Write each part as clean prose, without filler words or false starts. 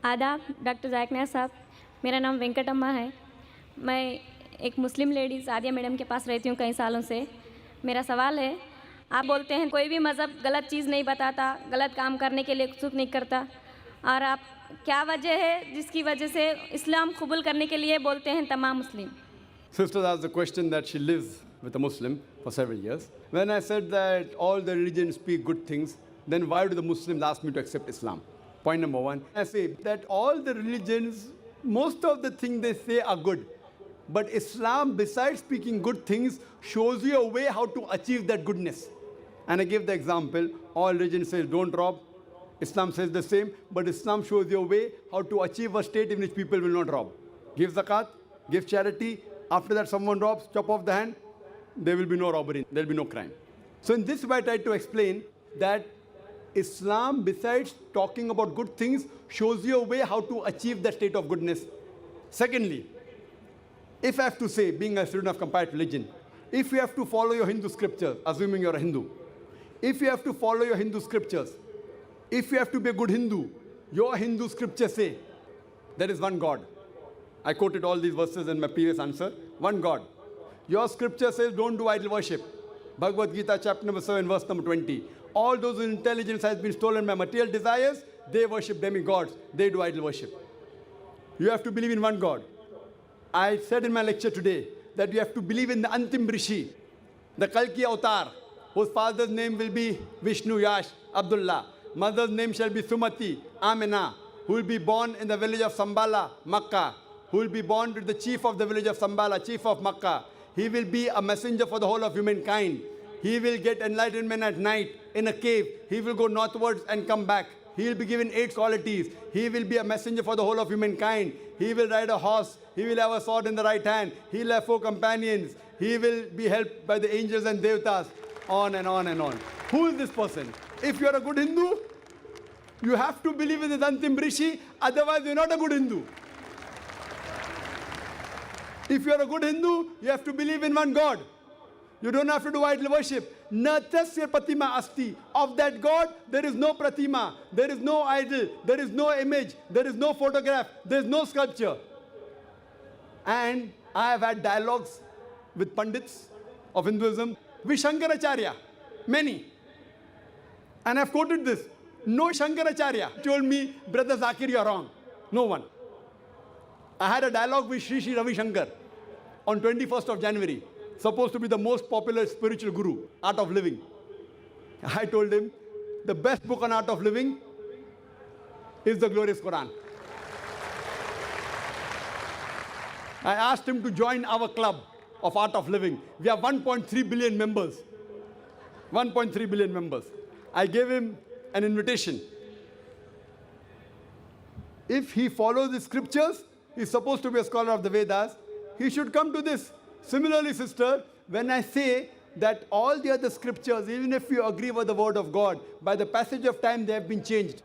आदाब डॉक्टर ज़ाकिर नायक साहब, मेरा नाम वेंकटम्मा है। मैं एक मुस्लिम लेडी सादिया मैडम के पास रहती हूँ कई सालों से। मेरा सवाल है, आप बोलते हैं कोई भी मज़हब गलत चीज़ नहीं बताता, गलत काम करने के लिए उत्सुक नहीं करता, और आप क्या वजह है जिसकी वजह से इस्लाम कबूल करने के लिए बोलते हैं तमाम मुस्लिम? Sister asked the question that she lives with a Muslim for several years. When I said that all the religions speak good things, then why do the Muslims ask me to accept Islam? Point number one, I say that all the religions, most of the things they say are good. But Islam, besides speaking good things, shows you a way how to achieve that goodness. And I give the example, all religions say don't rob. Islam says the same, but Islam shows you a way how to achieve a state in which people will not rob. Give zakat, give charity. After that, someone robs, chop off the hand, there will be no robbery, there will be no crime. So in this way, I tried to explain that Islam, besides talking about good things, shows you a way how to achieve that state of goodness. Secondly, if I have to say, being a student of comparative religion, if you have to follow your Hindu scriptures, assuming you're a Hindu, if you have to follow your Hindu scriptures, if you have to be a good Hindu, your Hindu scriptures say there is one God. I quoted all these verses in my previous answer. One God. Your scripture says don't do idol worship. Bhagavad Gita chapter number 7 verse number 20. All those whose intelligence has been stolen by material desires, they worship demigods. They do idol worship. You have to believe in one God. I said in my lecture today that you have to believe in the Antim Rishi, the Kalki Avatar, whose father's name will be Vishnu Yash Abdullah. Mother's name shall be Sumati Amina, who will be born in the village of Sambala, Makkah, who will be born to the chief of the village of Sambala, chief of Makkah. He will be a messenger for the whole of humankind. He will get enlightenment at night in a cave. He will go northwards and come back. He will be given 8 qualities. He will be a messenger for the whole of humankind. He will ride a horse. He will have a sword in the right hand. He will have 4 companions. He will be helped by the angels and devatas. On and on and on. Who is this person? If you are a good Hindu, you have to believe in the Antim Rishi, otherwise you are not a good Hindu. If you are a good Hindu, you have to believe in one God. You don't have to do idol worship. Natasya pratima asti. Of that God, there is no pratima, there is no idol, there is no image, there is no photograph, there is no sculpture. And I have had dialogues with Pandits of Hinduism, with Shankaracharya, many. And I've quoted this. No Shankaracharya told me, Brother Zakir, you're wrong. No one. I had a dialogue with Sri Ravi Shankar on 21st of January, supposed to be the most popular spiritual guru, Art of Living. I told him, the best book on art of living is the glorious Quran. I asked him to join our club of Art of Living. We have 1.3 billion members. 1.3 billion members. I gave him an invitation. If he follows the scriptures, he's supposed to be a scholar of the Vedas, he should come to this. Similarly, sister, when I say that all the other scriptures, even if you agree with the word of God, by the passage of time they have been changed.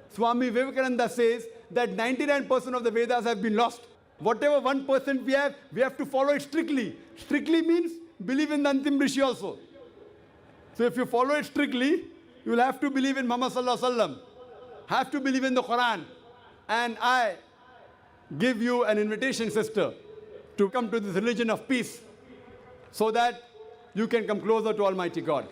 Swami Vivekananda says that 99% of the Vedas have been lost. Whatever 1% we have to follow it strictly. Strictly means believe in the Antim Rishi also. So if you follow it strictly, you will have to believe in Muhammad Sallallahu Alaihi Wasallam, have to believe in the Quran. And I give you an invitation, sister, to come to this religion of peace so that you can come closer to Almighty God.